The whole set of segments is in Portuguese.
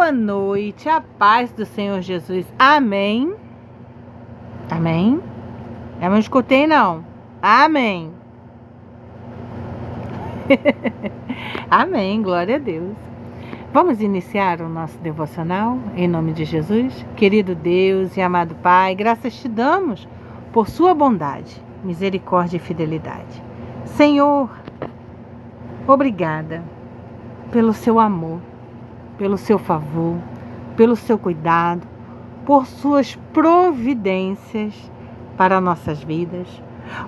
boa noite, a paz do Senhor Jesus. Amém. Amém. Eu não escutei não. Amém. Amém, glória a Deus. Vamos iniciar o nosso devocional em nome de Jesus? Querido Deus e amado Pai, graças te damos por sua bondade, misericórdia e fidelidade. Senhor, obrigada pelo seu amor, pelo seu favor, pelo seu cuidado, por suas providências para nossas vidas.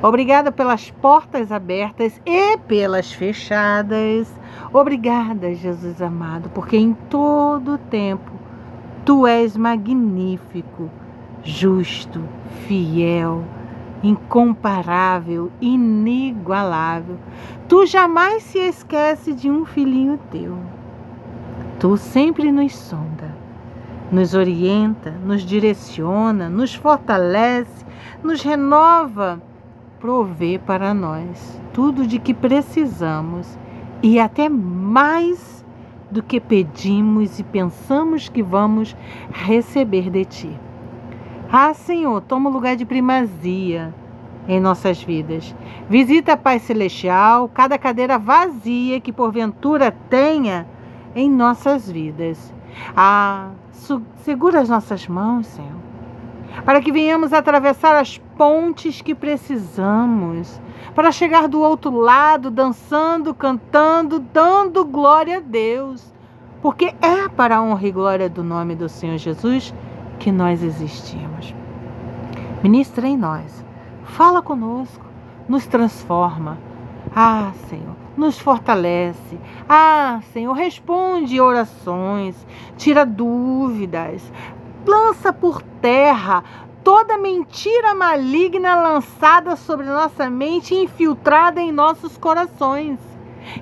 Obrigada pelas portas abertas e pelas fechadas. Obrigada, Jesus amado, porque em todo tempo Tu és magnífico, justo, fiel, incomparável, inigualável. Tu jamais se esquece de um filhinho Teu. Tu sempre nos sonda, nos orienta, nos direciona, nos fortalece, nos renova, provê para nós tudo de que precisamos e até mais do que pedimos e pensamos que vamos receber de Ti. Ah, Senhor, toma o lugar de primazia em nossas vidas. Visita, Pai Celestial, cada cadeira vazia que porventura tenha em nossas vidas. Ah, segura as nossas mãos, Senhor, para que venhamos atravessar as pontes que precisamos, para chegar do outro lado, dançando, cantando, dando glória a Deus, porque é para a honra e glória do nome do Senhor Jesus que nós existimos. Ministra em nós, fala conosco, nos transforma. Ah, Senhor, nos fortalece. Ah, Senhor, responde orações, tira dúvidas, lança por terra toda mentira maligna lançada sobre nossa mente e infiltrada em nossos corações.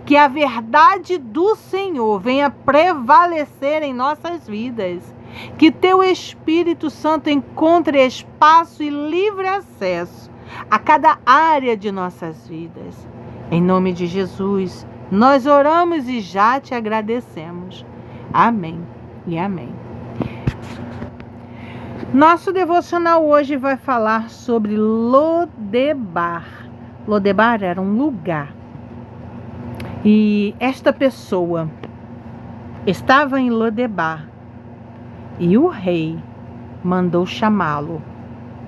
Que a verdade do Senhor venha prevalecer em nossas vidas. Que Teu Espírito Santo encontre espaço e livre acesso a cada área de nossas vidas. Em nome de Jesus, nós oramos e já Te agradecemos. Amém e amém. Nosso devocional hoje vai falar sobre Lodebar. Lodebar era um lugar. E esta pessoa estava em Lodebar. E o rei mandou chamá-lo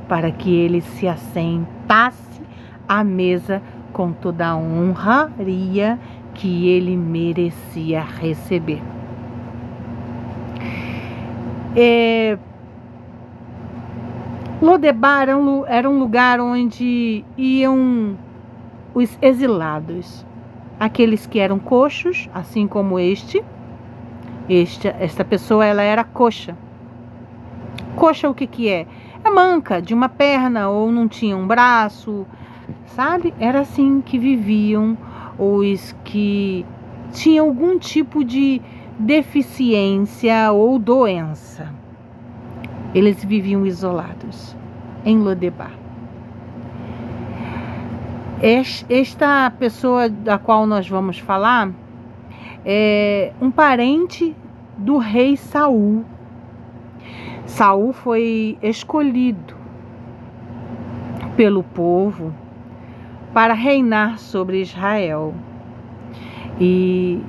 para que ele se assentasse à mesa com toda a honraria que ele merecia receber. Lodebar era um lugar onde iam os exilados, aqueles que eram coxos, assim como esta pessoa, ela era coxa. Coxa o que é? É manca de uma perna ou não tinha um braço, sabe? Era assim que viviam os que tinham algum tipo de deficiência ou doença. Eles viviam isolados em Lodebar. Esta pessoa da qual nós vamos falar é um parente do rei Saul. Saul foi escolhido pelo povo para reinar sobre Israel. E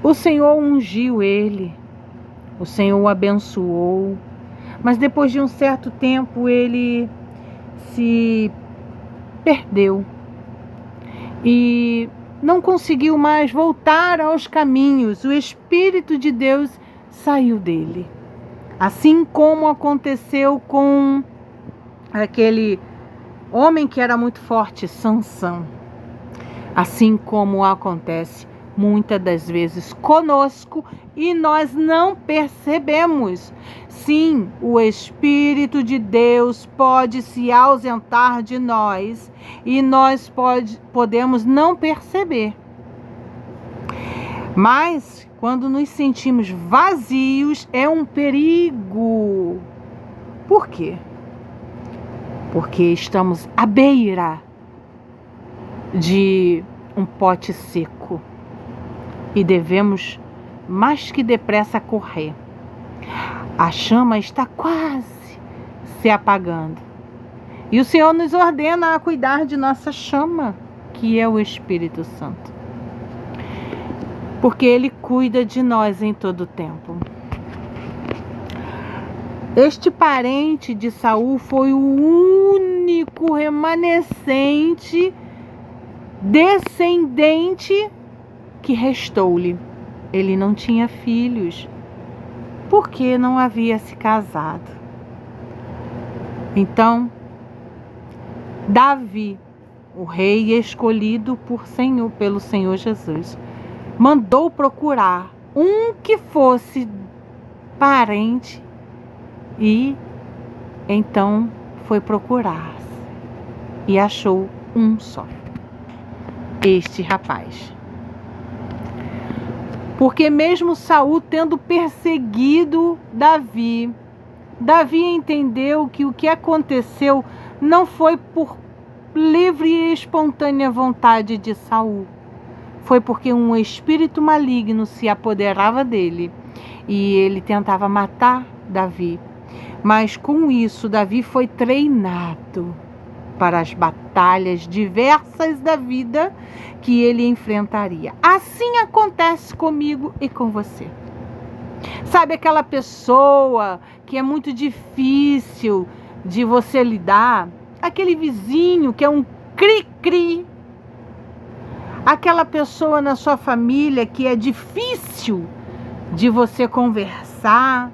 o Senhor ungiu ele, o Senhor o abençoou, mas depois de um certo tempo ele se perdeu e não conseguiu mais voltar aos caminhos. O Espírito de Deus saiu dele. Assim como aconteceu com aquele homem que era muito forte, Sansão. Assim como acontece muitas das vezes conosco e nós não percebemos. Sim, o Espírito de Deus pode se ausentar de nós e nós podemos não perceber. Mas quando nos sentimos vazios é um perigo. Por quê? Porque estamos à beira de um pote seco e devemos mais que depressa correr. A chama está quase se apagando. E o Senhor nos ordena a cuidar de nossa chama, que é o Espírito Santo. Porque Ele cuida de nós em todo o tempo. Este parente de Saul foi o único remanescente descendente que restou-lhe. Ele não tinha filhos, porque não havia se casado. Então, Davi, o rei escolhido pelo Senhor Jesus, mandou procurar um que fosse parente e então foi procurar e achou um só, este rapaz. Porque mesmo Saul tendo perseguido Davi entendeu que o que aconteceu não foi por livre e espontânea vontade de Saul. Foi porque um espírito maligno se apoderava dele e ele tentava matar Davi. Mas com isso, Davi foi treinado para as batalhas diversas da vida que ele enfrentaria. Assim acontece comigo e com você. Sabe aquela pessoa que é muito difícil de você lidar? Aquele vizinho que é um cri-cri? Aquela pessoa na sua família que é difícil de você conversar?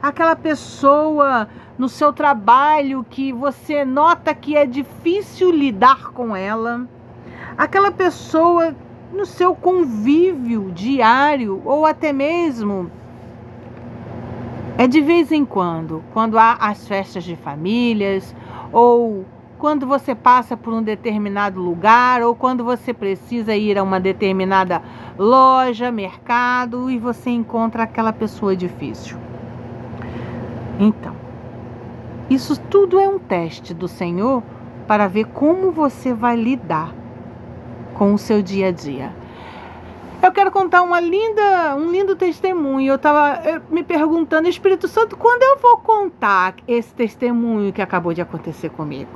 Aquela pessoa no seu trabalho que você nota que é difícil lidar com ela? Aquela pessoa no seu convívio diário ou até mesmo de vez em quando há as festas de famílias, ou quando você passa por um determinado lugar, ou quando você precisa ir a uma determinada loja, mercado, e você encontra aquela pessoa difícil. Então, isso tudo é um teste do Senhor para ver como você vai lidar com o seu dia a dia. Eu quero contar um lindo testemunho. Eu estava me perguntando, Espírito Santo, quando eu vou contar esse testemunho que acabou de acontecer comigo?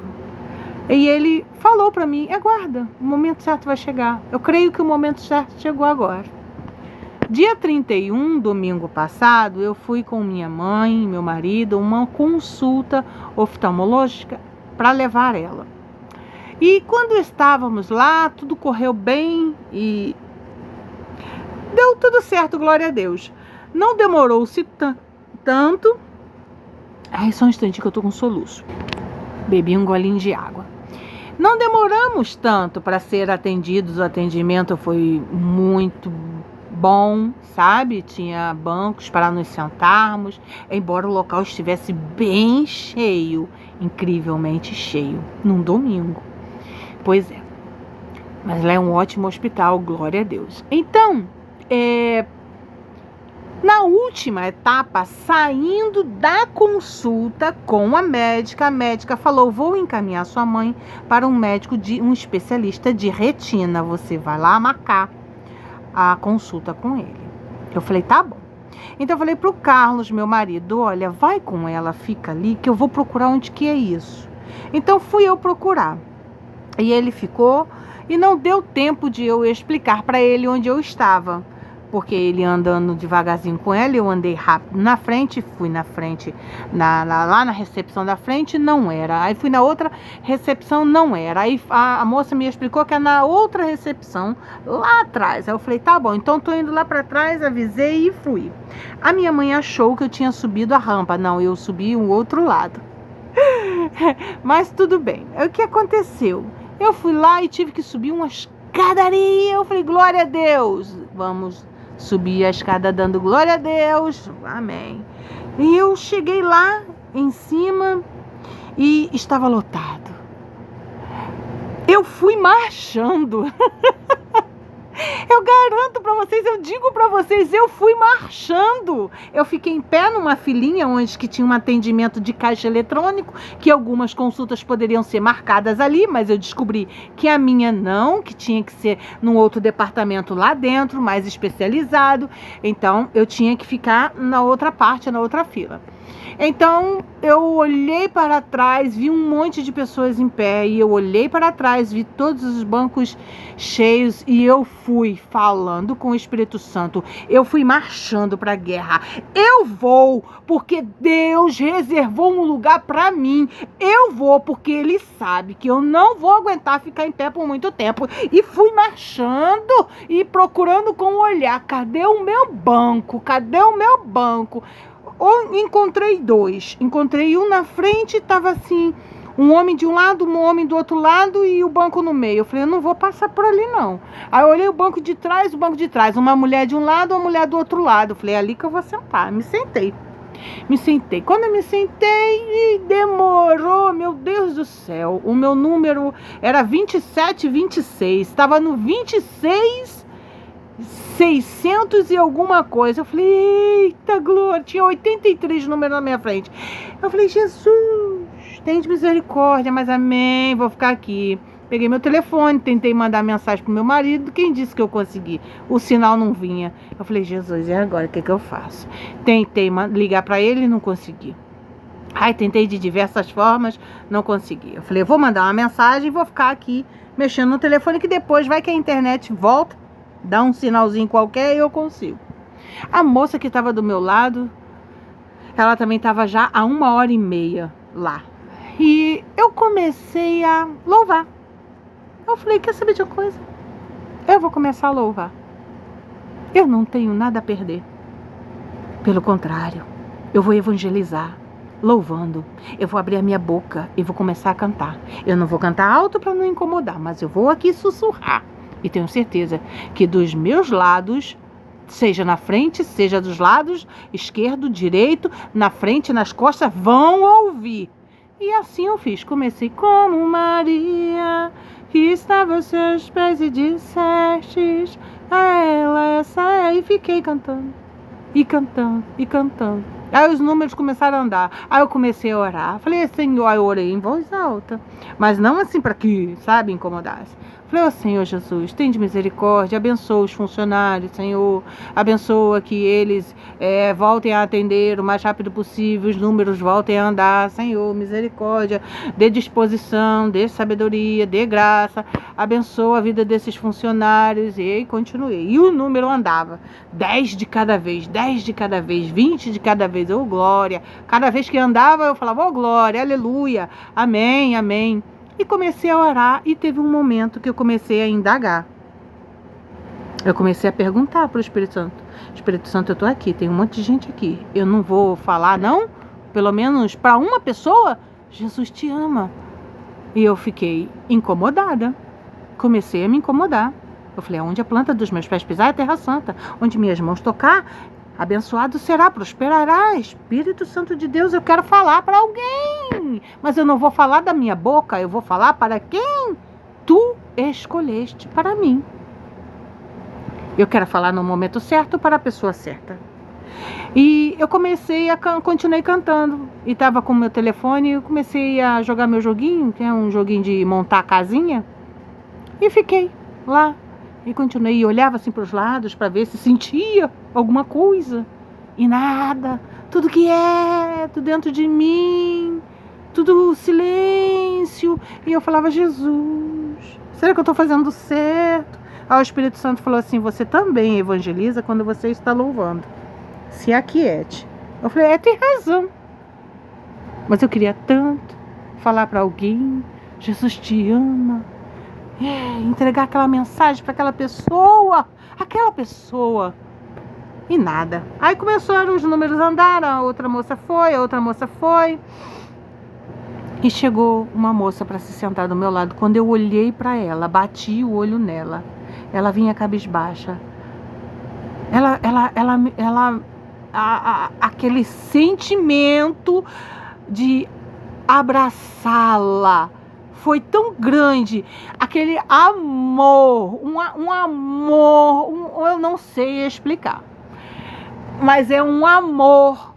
E ele falou para mim, aguarda, o momento certo vai chegar. Eu creio que o momento certo chegou agora. Dia 31, domingo passado, eu fui com minha mãe e meu marido uma consulta oftalmológica para levar ela. E quando estávamos lá, tudo correu bem e deu tudo certo, glória a Deus. Não demorou-se tanto. Ai, só um instantinho que eu tô com soluço. Bebi um golinho de água. Não demoramos tanto para ser atendidos. O atendimento foi muito bom, sabe? Tinha bancos para nos sentarmos, embora o local estivesse bem cheio, incrivelmente cheio, num domingo. Pois é. Mas lá é um ótimo hospital, glória a Deus. Então, na última etapa, saindo da consulta com a médica falou, vou encaminhar sua mãe para um especialista de retina. Você vai lá marcar a consulta com ele. Eu falei, tá bom. Então eu falei pro Carlos, meu marido, olha, vai com ela, fica ali, que eu vou procurar onde que é isso. Então fui eu procurar. E ele ficou, e não deu tempo de eu explicar para ele onde eu estava. Porque ele andando devagarzinho com ela, eu andei rápido na frente, fui na frente, lá na recepção da frente, não era. Aí fui na outra recepção, não era. Aí a moça me explicou que é na outra recepção, lá atrás. Aí eu falei, tá bom, então tô indo lá para trás, avisei e fui. A minha mãe achou que eu tinha subido a rampa. Não, eu subi o outro lado. Mas tudo bem. O que aconteceu? Eu fui lá e tive que subir uma escadaria. Eu falei, glória a Deus, vamos subir a escada dando glória a Deus, amém. E eu cheguei lá em cima e estava lotado. Eu fui marchando. Eu garanto para vocês, eu digo para vocês, eu fui marchando. Eu fiquei em pé numa filinha onde que tinha um atendimento de caixa eletrônico, que algumas consultas poderiam ser marcadas ali, mas eu descobri que a minha não, que tinha que ser num outro departamento lá dentro, mais especializado. Então, eu tinha que ficar na outra parte, na outra fila. Então, eu olhei para trás, vi um monte de pessoas em pé, e eu olhei para trás, vi todos os bancos cheios, e eu fui falando com o Espírito Santo. Eu fui marchando para a guerra. Eu vou, porque Deus reservou um lugar para mim. Eu vou, porque Ele sabe que eu não vou aguentar ficar em pé por muito tempo. E fui marchando e procurando com o olhar. Cadê o meu banco? Cadê o meu banco? Encontrei dois. Encontrei um na frente, estava assim, um homem de um lado, um homem do outro lado e o banco no meio. Eu falei, eu não vou passar por ali não. Aí eu olhei o banco de trás, uma mulher de um lado, uma mulher do outro lado. Eu falei, é ali que eu vou sentar. Me sentei. Quando eu me sentei, demorou, meu Deus do céu. O meu número era 2726. Estava no 26 600 e alguma coisa. Eu falei, eita glória, tinha 83 números na minha frente. Eu falei, Jesus, tem de misericórdia, mas amém, vou ficar aqui. Peguei meu telefone, tentei mandar mensagem pro meu marido. Quem disse que eu consegui? O sinal não vinha. Eu falei, Jesus, e agora? O que eu faço? Tentei ligar para ele e não consegui. Tentei de diversas formas, não consegui. Eu falei, eu vou mandar uma mensagem e vou ficar aqui mexendo no telefone, que depois vai que a internet volta, dá um sinalzinho qualquer e eu consigo. A moça que estava do meu lado, ela também estava já há 1h30 lá. E eu comecei a louvar. Eu falei, quer saber de uma coisa? Eu vou começar a louvar. Eu não tenho nada a perder. Pelo contrário, eu vou evangelizar, louvando. Eu vou abrir a minha boca e vou começar a cantar. Eu não vou cantar alto para não incomodar, mas eu vou aqui sussurrar. E tenho certeza que dos meus lados, seja na frente, seja dos lados, esquerdo, direito, na frente, nas costas, vão ouvir. E assim eu fiz. Comecei como Maria, que estava aos seus pés e dissestes a ela essa é. E fiquei cantando, e cantando, e cantando. Aí os números começaram a andar. Aí eu comecei a orar. Falei, Senhor, aí eu orei em voz alta. Mas não assim para que, sabe, incomodasse. Falei, Senhor Jesus, tem de misericórdia, abençoa os funcionários, Senhor, abençoa que eles voltem a atender o mais rápido possível, os números voltem a andar, Senhor, misericórdia, dê disposição, dê sabedoria, dê graça, abençoa a vida desses funcionários, e aí continuei. E o número andava, 10 de cada vez, 10 de cada vez, 20 de cada vez, ô glória, cada vez que andava eu falava, ô glória, aleluia, amém, amém. E comecei a orar, e teve um momento que eu comecei a indagar. Eu comecei a perguntar para o Espírito Santo. Espírito Santo, eu estou aqui, tem um monte de gente aqui. Eu não vou falar, não? Pelo menos para uma pessoa? Jesus te ama. E eu fiquei incomodada. Comecei a me incomodar. Eu falei, aonde a planta dos meus pés pisar é terra santa. Onde minhas mãos tocar, abençoado será, prosperará. Espírito Santo de Deus, eu quero falar para alguém. Mas eu não vou falar da minha boca, eu vou falar para quem tu escolheste para mim. Eu quero falar no momento certo para a pessoa certa. E eu continuei cantando. E estava com o meu telefone, eu comecei a jogar meu joguinho, que é um joguinho de montar a casinha. E fiquei lá. E continuei, e olhava assim para os lados para ver se sentia alguma coisa. E nada. Tudo quieto dentro de mim. Tudo silêncio. E eu falava, Jesus, será que eu estou fazendo certo? Aí o Espírito Santo falou assim, você também evangeliza quando você está louvando. Se aquiete. Eu falei, tem razão. Mas eu queria tanto falar para alguém, Jesus te ama. Entregar aquela mensagem para aquela pessoa. E nada. Aí começaram os números a andar, a outra moça foi. E chegou uma moça para se sentar do meu lado. Quando eu olhei para ela, bati o olho nela. Ela vinha cabisbaixa. Aquele sentimento de abraçá-la foi tão grande, aquele amor, um amor, eu não sei explicar, mas é um amor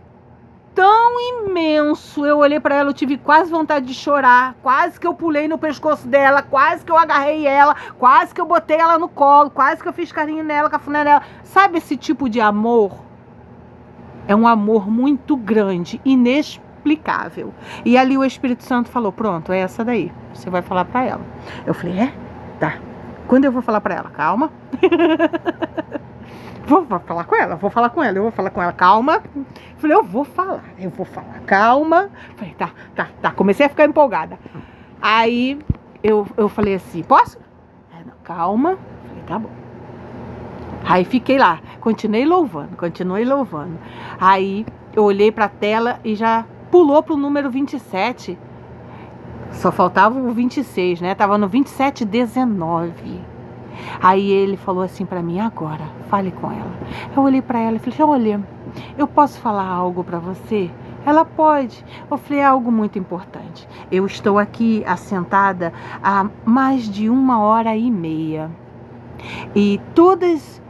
tão imenso. Eu olhei para ela, eu tive quase vontade de chorar, quase que eu pulei no pescoço dela, quase que eu agarrei ela, quase que eu botei ela no colo, quase que eu fiz carinho nela, cafuné nela. Sabe esse tipo de amor? É um amor muito grande, inexplicável. E ali o Espírito Santo falou, pronto, é essa daí, você vai falar para ela. Eu falei, tá. Quando eu vou falar para ela? Calma. Vou falar com ela, eu vou falar com ela, calma. Falei, eu vou falar, calma. Falei, tá. Comecei a ficar empolgada. Aí eu falei assim, posso? Não, calma. Falei, tá bom. Aí fiquei lá, continuei louvando. Aí eu olhei pra tela e já pulou pro número 27. Só faltava o 26, né? Tava no 27:19. Aí ele falou assim pra mim, agora, fale com ela. Eu olhei pra ela e falei, olha, eu posso falar algo pra você? Ela pode. Eu falei, é algo muito importante. Eu estou aqui assentada há mais de 1h30. E todas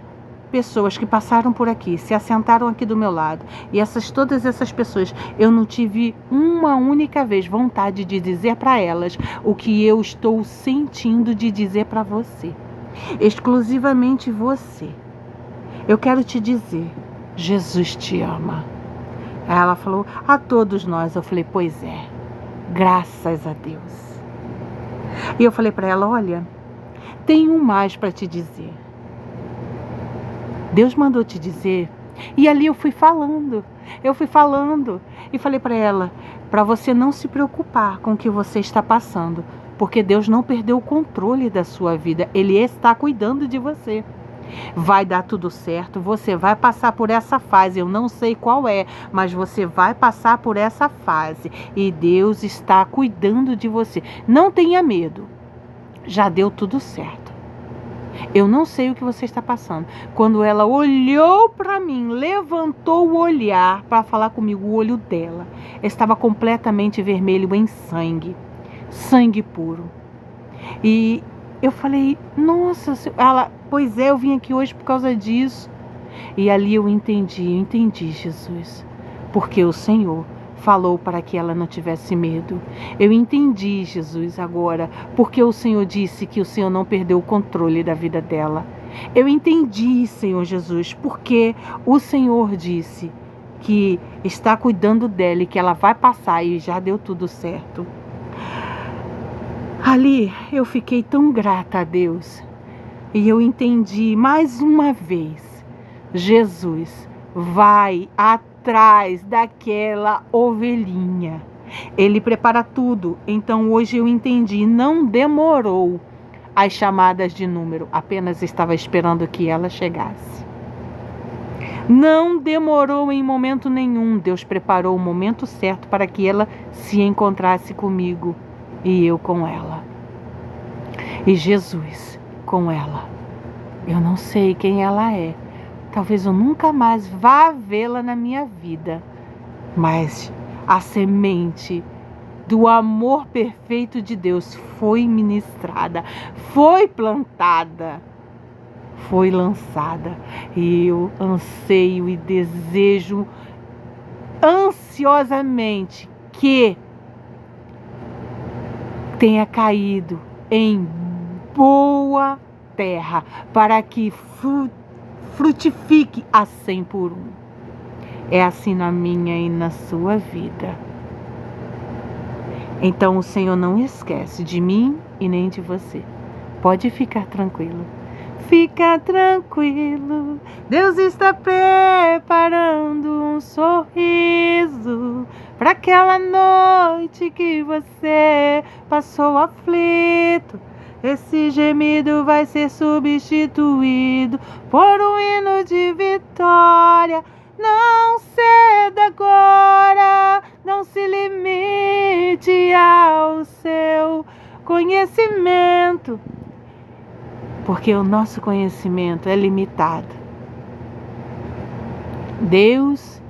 pessoas que passaram por aqui, se assentaram aqui do meu lado, e todas essas pessoas, eu não tive uma única vez vontade de dizer para elas o que eu estou sentindo de dizer para você. Exclusivamente você. Eu quero te dizer, Jesus te ama. Ela falou, a todos nós. Eu falei, pois é, graças a Deus. E eu falei para ela, olha, tenho mais para te dizer. Deus mandou te dizer. E ali eu fui falando e falei para ela, para você não se preocupar com o que você está passando, porque Deus não perdeu o controle da sua vida, Ele está cuidando de você. Vai dar tudo certo, você vai passar por essa fase, eu não sei qual é, mas você vai passar por essa fase e Deus está cuidando de você. Não tenha medo, já deu tudo certo. Eu não sei o que você está passando. Quando ela olhou para mim, levantou o olhar para falar comigo, o olho dela estava completamente vermelho em sangue. Sangue puro. E eu falei, nossa, ela, pois é, eu vim aqui hoje por causa disso. E ali eu entendi, Jesus, porque o Senhor falou para que ela não tivesse medo. Eu entendi, Jesus, agora, porque o Senhor disse que o Senhor não perdeu o controle da vida dela. Eu entendi, Senhor Jesus, porque o Senhor disse que está cuidando dela e que ela vai passar e já deu tudo certo. Ali eu fiquei tão grata a Deus e eu entendi mais uma vez, Jesus vai atrás daquela ovelhinha. Ele prepara tudo. Então hoje eu entendi, não demorou as chamadas de número, apenas estava esperando que ela chegasse. Não demorou em momento nenhum. Deus preparou o momento certo para que ela se encontrasse comigo e eu com ela. E Jesus com ela. Eu não sei quem ela é. Talvez eu nunca mais vá vê-la na minha vida. Mas a semente do amor perfeito de Deus foi ministrada, foi plantada, foi lançada. E eu anseio e desejo ansiosamente que tenha caído em boa terra, para que frutifique a 100 por 1. É assim na minha e na sua vida. Então o Senhor não esquece de mim e nem de você. Pode ficar tranquilo. Fica tranquilo. Deus está preparando um sorriso para aquela noite que você passou aflito. Esse gemido vai ser substituído por um hino de vitória. Não ceda agora, não se limite ao seu conhecimento, porque o nosso conhecimento é limitado. Deus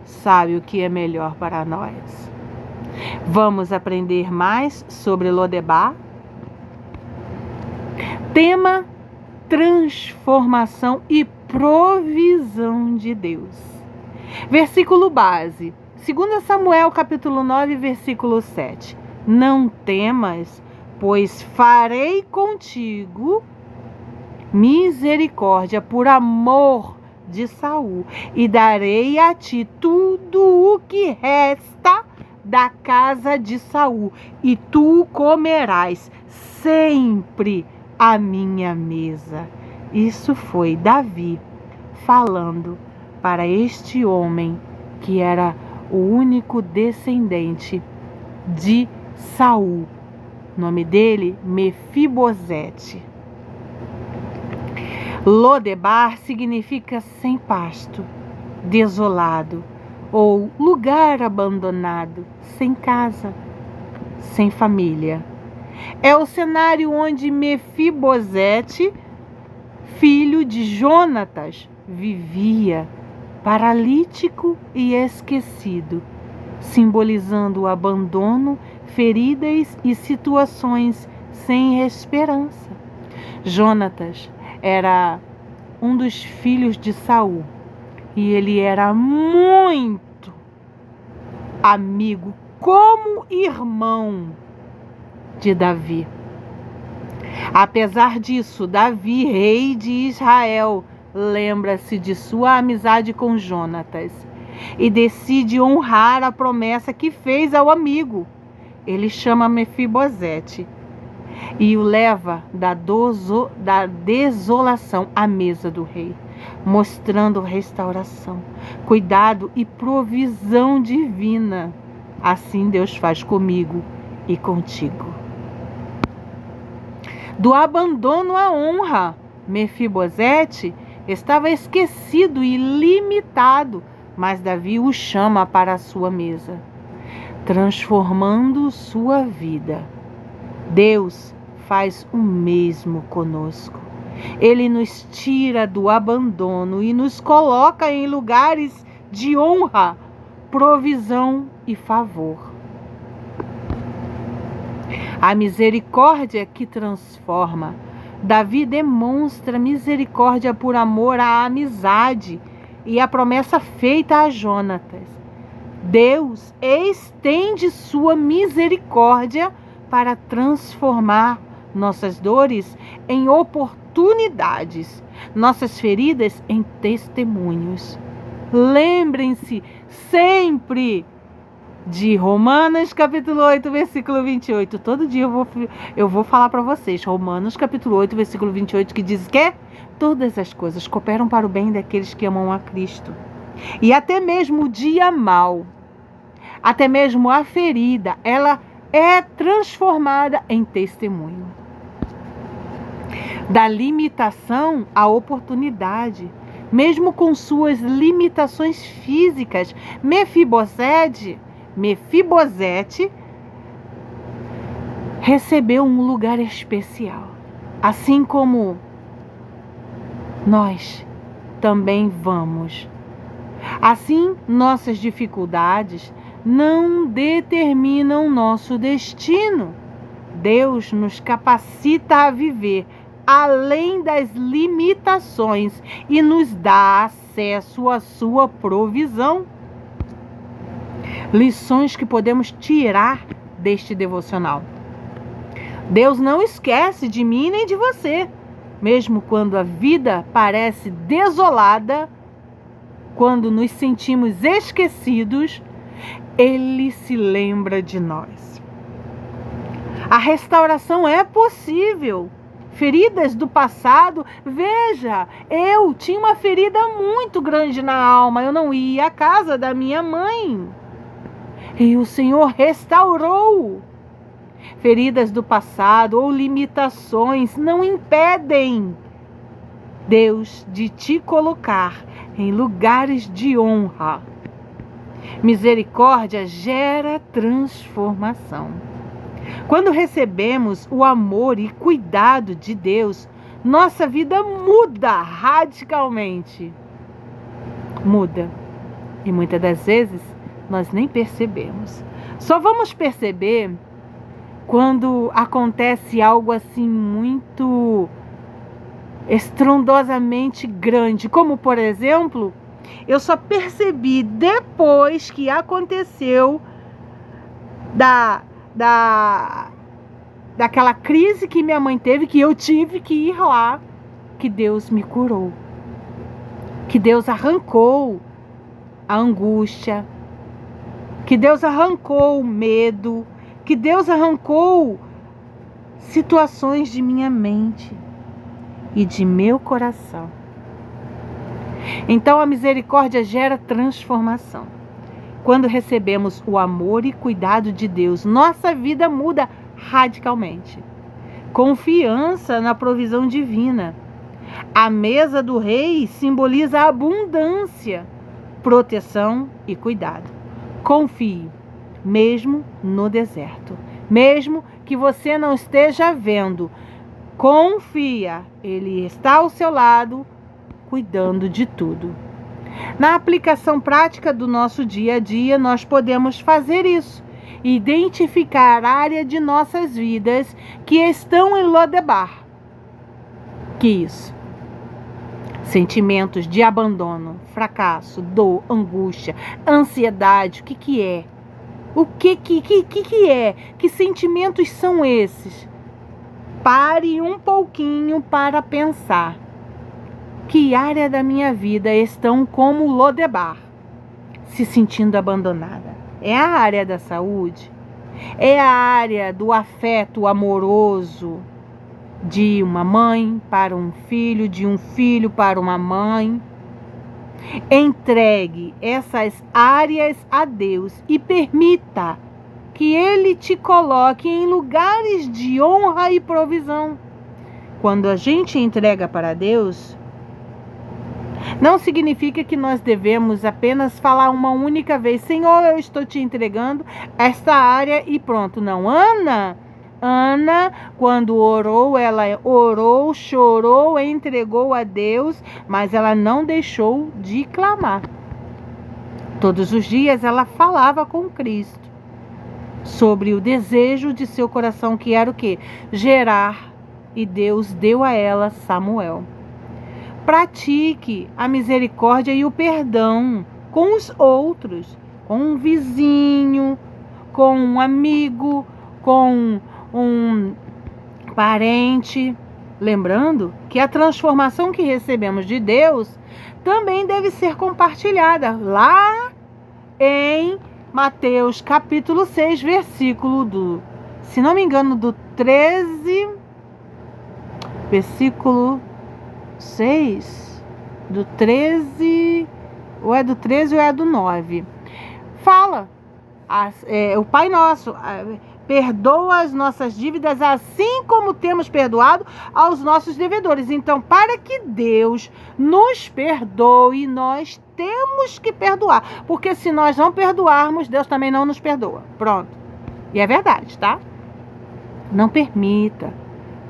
sabe o que é melhor para nós. Vamos aprender mais sobre Lodebar? Tema: transformação e provisão de Deus. Versículo base: 2 Samuel capítulo 9, versículo 7. Não temas, pois farei contigo misericórdia por amor de Saul, e darei a ti tudo o que resta da casa de Saul, e tu comerás sempre à minha mesa. Isso foi Davi falando para este homem que era o único descendente de Saul. O nome dele, Mefibosete. Lodebar significa sem pasto, desolado, ou lugar abandonado, sem casa, sem família. É o cenário onde Mefibosete, filho de Jonatas, vivia, paralítico e esquecido, simbolizando o abandono, feridas e situações sem esperança. Jonatas era um dos filhos de Saul e ele era muito amigo, como irmão de Davi. Apesar disso, Davi, rei de Israel, lembra-se de sua amizade com Jonatas e decide honrar a promessa que fez ao amigo. Ele chama Mefibosete e o leva da desolação à mesa do rei, mostrando restauração, cuidado e provisão divina. Assim Deus faz comigo e contigo. Do abandono à honra, Mefibosete estava esquecido e limitado, mas Davi o chama para a sua mesa, transformando sua vida. Deus faz o mesmo conosco. Ele nos tira do abandono e nos coloca em lugares de honra, provisão e favor. A misericórdia que transforma. Davi demonstra misericórdia por amor à amizade e à promessa feita a Jonatas. Deus estende sua misericórdia para transformar nossas dores em oportunidades, nossas feridas em testemunhos. Lembrem-se sempre de Romanos capítulo 8, versículo 28. Todo dia eu vou falar para vocês. Romanos capítulo 8, versículo 28, que diz que todas as coisas cooperam para o bem daqueles que amam a Cristo. E até mesmo o dia mau, até mesmo a ferida, ela é transformada em testemunho. Da limitação à oportunidade, mesmo com suas limitações físicas, Mefibosete recebeu um lugar especial, assim como nós também vamos. Assim, nossas dificuldades não determinam nosso destino. Deus nos capacita a viver além das limitações e nos dá acesso à sua provisão. Lições que podemos tirar deste devocional. Deus não esquece de mim nem de você, mesmo quando a vida parece desolada, quando nos sentimos esquecidos, Ele se lembra de nós. A restauração é possível. Feridas do passado, veja, eu tinha uma ferida muito grande na alma, eu não ia à casa da minha mãe. E o Senhor restaurou. Feridas do passado ou limitações não impedem Deus de te colocar em lugares de honra. Misericórdia gera transformação. Quando recebemos o amor e cuidado de Deus, nossa vida muda radicalmente. Muda. E muitas das vezes nós nem percebemos. Só vamos perceber quando acontece algo assim muito estrondosamente grande, como por exemplo, eu só percebi depois que aconteceu daquela crise que minha mãe teve, que eu tive que ir lá, que Deus me curou, que Deus arrancou a angústia, que Deus arrancou o medo, que Deus arrancou situações de minha mente e de meu coração. Então a misericórdia gera transformação. Quando recebemos o amor e cuidado de Deus, nossa vida muda radicalmente. Confiança na provisão divina. A mesa do rei simboliza a abundância, proteção e cuidado. Confie, mesmo no deserto. Mesmo que você não esteja vendo, confia, Ele está ao seu lado, cuidando de tudo. Na aplicação prática do nosso dia a dia, nós podemos fazer isso. Identificar a área de nossas vidas que estão em Lodebar. Que isso? Sentimentos de abandono, fracasso, dor, angústia, ansiedade, o que é? O que é? Que sentimentos são esses? Pare um pouquinho para pensar. Que área da minha vida estão como Lodebar, se sentindo abandonada? É a área da saúde? É a área do afeto amoroso de uma mãe para um filho, de um filho para uma mãe? Entregue essas áreas a Deus e permita que Ele te coloque em lugares de honra e provisão. Quando a gente entrega para Deus, não significa que nós devemos apenas falar uma única vez: Senhor, eu estou te entregando esta área e pronto. Não, Ana, quando orou, ela orou, chorou, entregou a Deus, mas ela não deixou de clamar. Todos os dias ela falava com Cristo sobre o desejo de seu coração, que era o quê? Gerar, e Deus deu a ela Samuel. Pratique a misericórdia e o perdão com os outros, com um vizinho, com um amigo, com um parente. Lembrando que a transformação que recebemos de Deus também deve ser compartilhada. Lá em Mateus capítulo 6, versículo se não me engano, do 13, versículo 6, do 13, ou é do 13 ou é do 9. Fala, o Pai Nosso, perdoa as nossas dívidas assim como temos perdoado aos nossos devedores. Então, para que Deus nos perdoe, nós temos que perdoar. Porque se nós não perdoarmos, Deus também não nos perdoa. Pronto. E é verdade, tá? Não permita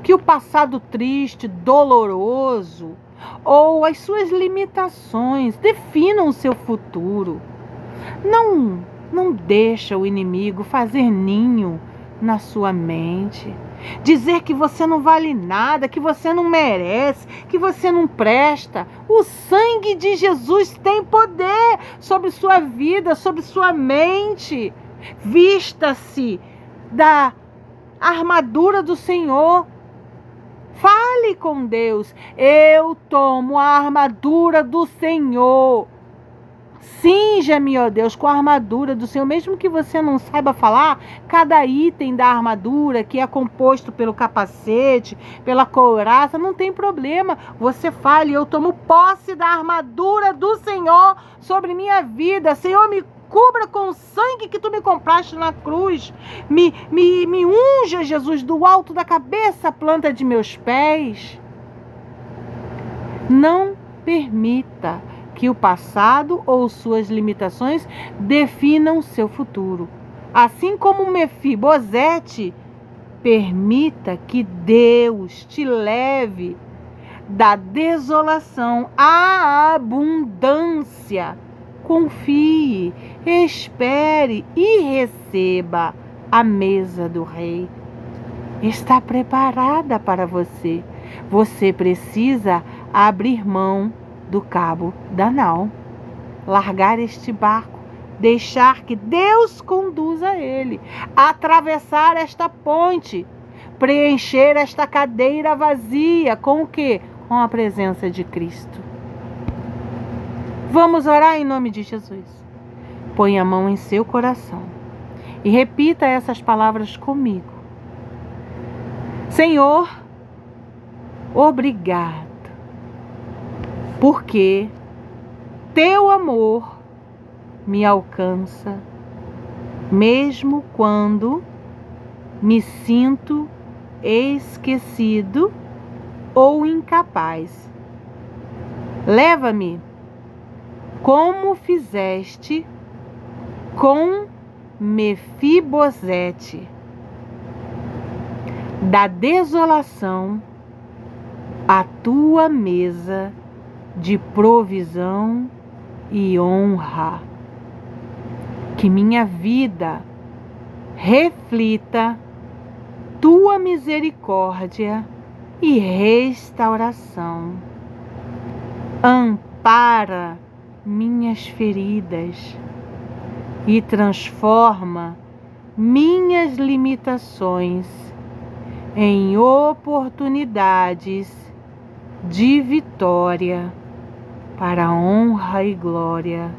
que o passado triste, doloroso ou as suas limitações definam o seu futuro. Não deixa o inimigo fazer ninho na sua mente, dizer que você não vale nada, que você não merece, que você não presta. O sangue de Jesus tem poder sobre sua vida, sobre sua mente. Vista-se da armadura do Senhor. Fale com Deus: eu tomo a armadura do Senhor. Cinja-me, ó Deus, com a armadura do Senhor. Mesmo que você não saiba falar, cada item da armadura, que é composto pelo capacete, pela couraça, não tem problema. Você fale: eu tomo posse da armadura do Senhor sobre minha vida. Senhor, me cubra com o sangue que tu me compraste na cruz. Me unja, Jesus, do alto da cabeça à planta de meus pés. Não permita que o passado ou suas limitações definam seu futuro. Assim como Mefibosete, permita que Deus te leve da desolação à abundância. confie, espere e receba a mesa do Rei. Está preparada para você. Você precisa abrir mão do cabo da nau, largar este barco, deixar que Deus conduza ele, atravessar esta ponte, preencher esta cadeira vazia com o quê? Com a presença de Cristo. Vamos orar em nome de Jesus. Põe a mão em seu coração e repita essas palavras comigo. Senhor, obrigado, porque teu amor me alcança, mesmo quando me sinto esquecido ou incapaz. Leva-me como fizeste com Mefibosete, da desolação à tua mesa de provisão e honra. Que minha vida reflita tua misericórdia e restauração. Ampara minhas feridas e transforma minhas limitações em oportunidades de vitória para a honra e glória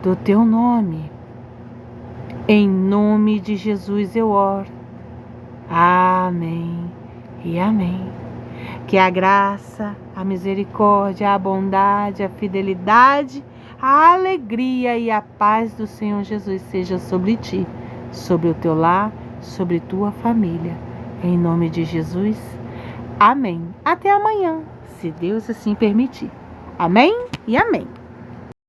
do teu nome. Em nome de Jesus eu oro. Amém e amém. Que a graça, a misericórdia, a bondade, a fidelidade, a alegria e a paz do Senhor Jesus seja sobre ti, sobre o teu lar, sobre tua família. Em nome de Jesus. Amém. Até amanhã, se Deus assim permitir. Amém e amém.